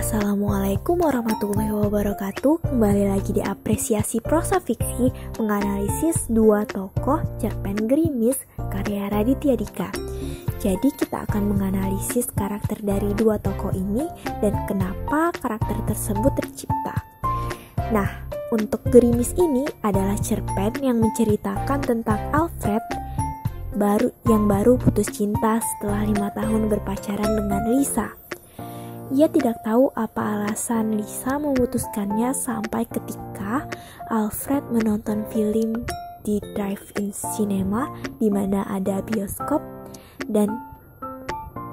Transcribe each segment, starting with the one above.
Assalamualaikum warahmatullahi wabarakatuh. Kembali lagi di Apresiasi Prosa Fiksi menganalisis dua tokoh cerpen Gerimis karya Raditya Dika. Jadi kita akan menganalisis karakter dari dua tokoh ini dan kenapa karakter tersebut tercipta. Nah, untuk Gerimis ini adalah cerpen yang menceritakan tentang Alfred yang baru putus cinta setelah 5 tahun berpacaran dengan Lisa. Ia tidak tahu apa alasan Lisa memutuskannya sampai ketika Alfred menonton film di drive-in cinema di mana ada bioskop dan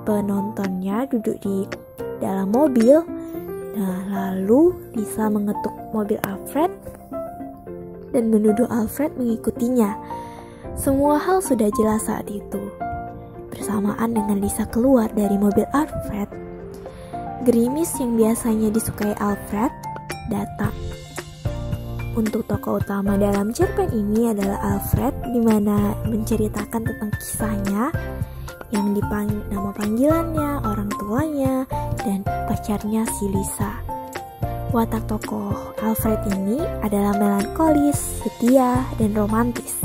penontonnya duduk di dalam mobil. Nah, lalu Lisa mengetuk mobil Alfred dan menuduh Alfred mengikutinya. Semua hal sudah jelas saat itu. Bersamaan dengan Lisa keluar dari mobil Alfred, Gerimis yang biasanya disukai Alfred datang. Untuk tokoh utama dalam cerpen ini adalah Alfred, di mana menceritakan tentang kisahnya yang nama panggilannya, orang tuanya, dan pacarnya si Lisa. Watak tokoh Alfred ini adalah melankolis, setia, dan romantis.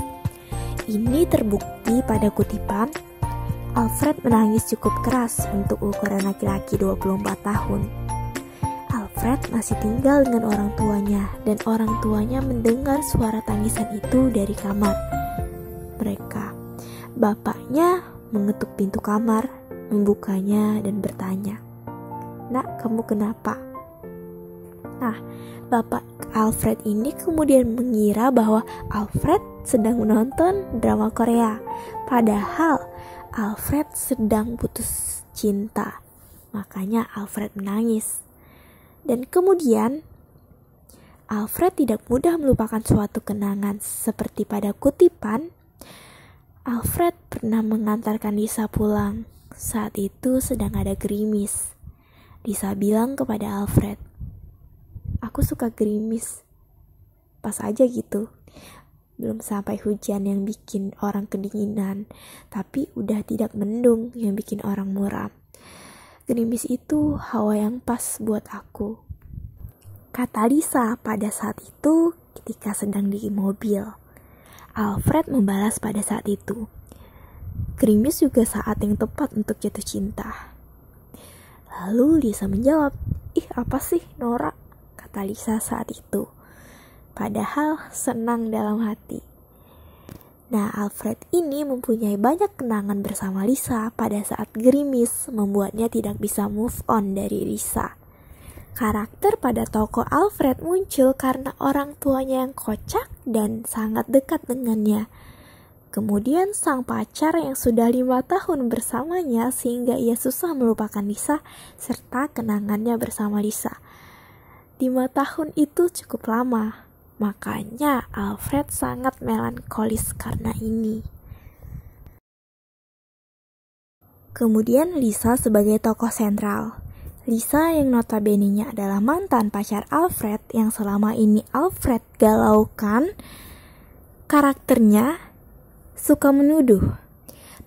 Ini terbukti pada kutipan, Alfred menangis cukup keras untuk ukuran laki-laki 24 tahun. Alfred masih tinggal dengan orang tuanya dan orang tuanya mendengar suara tangisan itu dari kamar mereka. Bapaknya mengetuk pintu kamar, membukanya dan bertanya, "Nak, kamu kenapa?" Nah, bapak Alfred ini kemudian mengira bahwa Alfred sedang menonton drama Korea. Padahal Alfred sedang putus cinta, makanya Alfred menangis. Dan kemudian Alfred tidak mudah melupakan suatu kenangan. Seperti pada kutipan, Alfred pernah mengantarkan Lisa pulang. Saat itu sedang ada gerimis. Lisa bilang kepada Alfred, "Aku suka gerimis." Pas aja gitu. Belum sampai hujan yang bikin orang kedinginan, tapi udah tidak mendung yang bikin orang muram. Gerimis itu hawa yang pas buat aku, kata Lisa pada saat itu ketika sedang di mobil. Alfred membalas pada saat itu, "Gerimis juga saat yang tepat untuk jatuh cinta." Lalu Lisa menjawab, "Ih, apa sih Nora?" kata Lisa saat itu. Padahal senang dalam hati. Nah, Alfred ini mempunyai banyak kenangan bersama Lisa pada saat gerimis membuatnya tidak bisa move on dari Lisa. Karakter pada tokoh Alfred muncul karena orang tuanya yang kocak dan sangat dekat dengannya. Kemudian sang pacar yang sudah 5 tahun bersamanya sehingga ia susah melupakan Lisa serta kenangannya bersama Lisa. 5 tahun itu cukup lama. Makanya Alfred sangat melankolis karena ini. Kemudian Lisa sebagai tokoh sentral. Lisa yang notabene-nya adalah mantan pacar Alfred yang selama ini Alfred galaukan. Karakternya suka menuduh,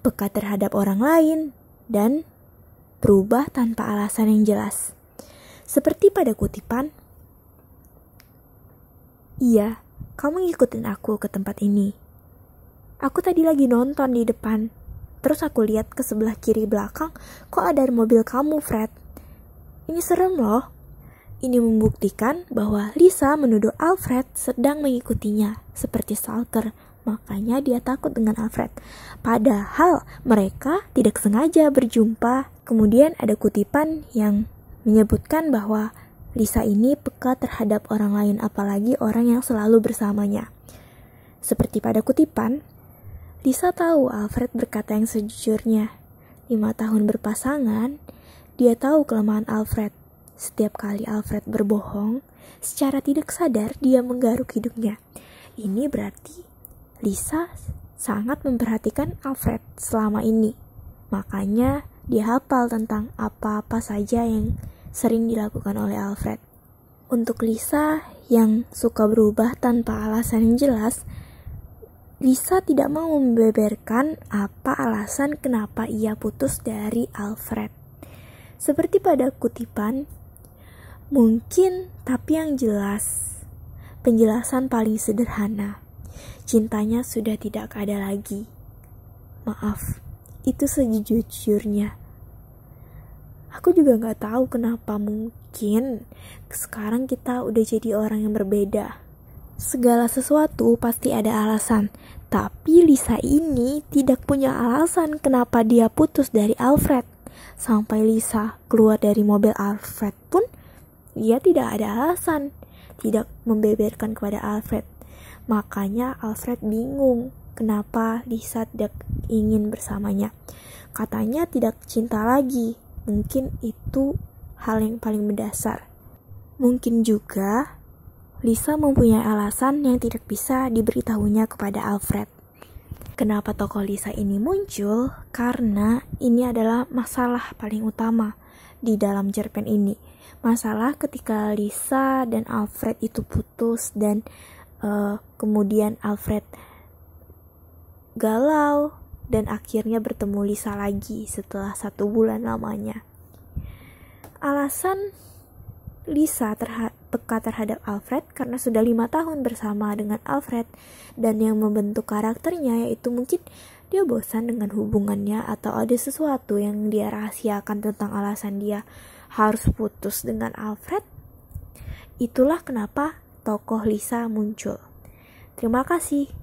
peka terhadap orang lain, dan berubah tanpa alasan yang jelas. Seperti pada kutipan, "Iya, kamu ngikutin aku ke tempat ini. Aku tadi lagi nonton di depan. Terus aku lihat ke sebelah kiri belakang, kok ada mobil kamu, Fred. Ini serem loh." Ini membuktikan bahwa Lisa menuduh Alfred sedang mengikutinya, seperti stalker. Makanya dia takut dengan Alfred. Padahal mereka tidak sengaja berjumpa. Kemudian ada kutipan yang menyebutkan bahwa Lisa ini peka terhadap orang lain, apalagi orang yang selalu bersamanya. Seperti pada kutipan, Lisa tahu Alfred berkata yang sejujurnya. 5 tahun berpasangan, dia tahu kelemahan Alfred. Setiap kali Alfred berbohong, secara tidak sadar dia menggaruk hidungnya. Ini berarti Lisa sangat memperhatikan Alfred selama ini. Makanya dia hafal tentang apa-apa saja yang sering dilakukan oleh Alfred. Untuk Lisa yang suka berubah tanpa alasan yang jelas, Lisa tidak mau membeberkan apa alasan kenapa ia putus dari Alfred. Seperti pada kutipan, Mungkin, tapi yang jelas, penjelasan paling sederhana. Cintanya sudah tidak ada lagi. Maaf, itu sejujurnya. Aku juga gak tahu kenapa, mungkin sekarang kita udah jadi orang yang berbeda. Segala sesuatu pasti ada alasan. Tapi Lisa ini tidak punya alasan kenapa dia putus dari Alfred. Sampai Lisa keluar dari mobil Alfred pun, dia tidak ada alasan. Tidak membeberkan kepada Alfred. Makanya Alfred bingung kenapa Lisa tidak ingin bersamanya. Katanya tidak cinta lagi. Mungkin itu hal yang paling mendasar. Mungkin juga Lisa mempunyai alasan yang tidak bisa diberitahunya kepada Alfred. Kenapa tokoh Lisa ini muncul? Karena ini adalah masalah paling utama di dalam cerpen ini. Masalah ketika Lisa dan Alfred itu putus dan kemudian Alfred galau dan akhirnya bertemu Lisa lagi setelah 1 bulan lamanya. Alasan Lisa peka terhadap Alfred karena sudah 5 tahun bersama dengan Alfred, dan yang membentuk karakternya yaitu mungkin dia bosan dengan hubungannya atau ada sesuatu yang dia rahasiakan tentang alasan dia harus putus dengan Alfred. Itulah kenapa tokoh Lisa muncul. Terima kasih.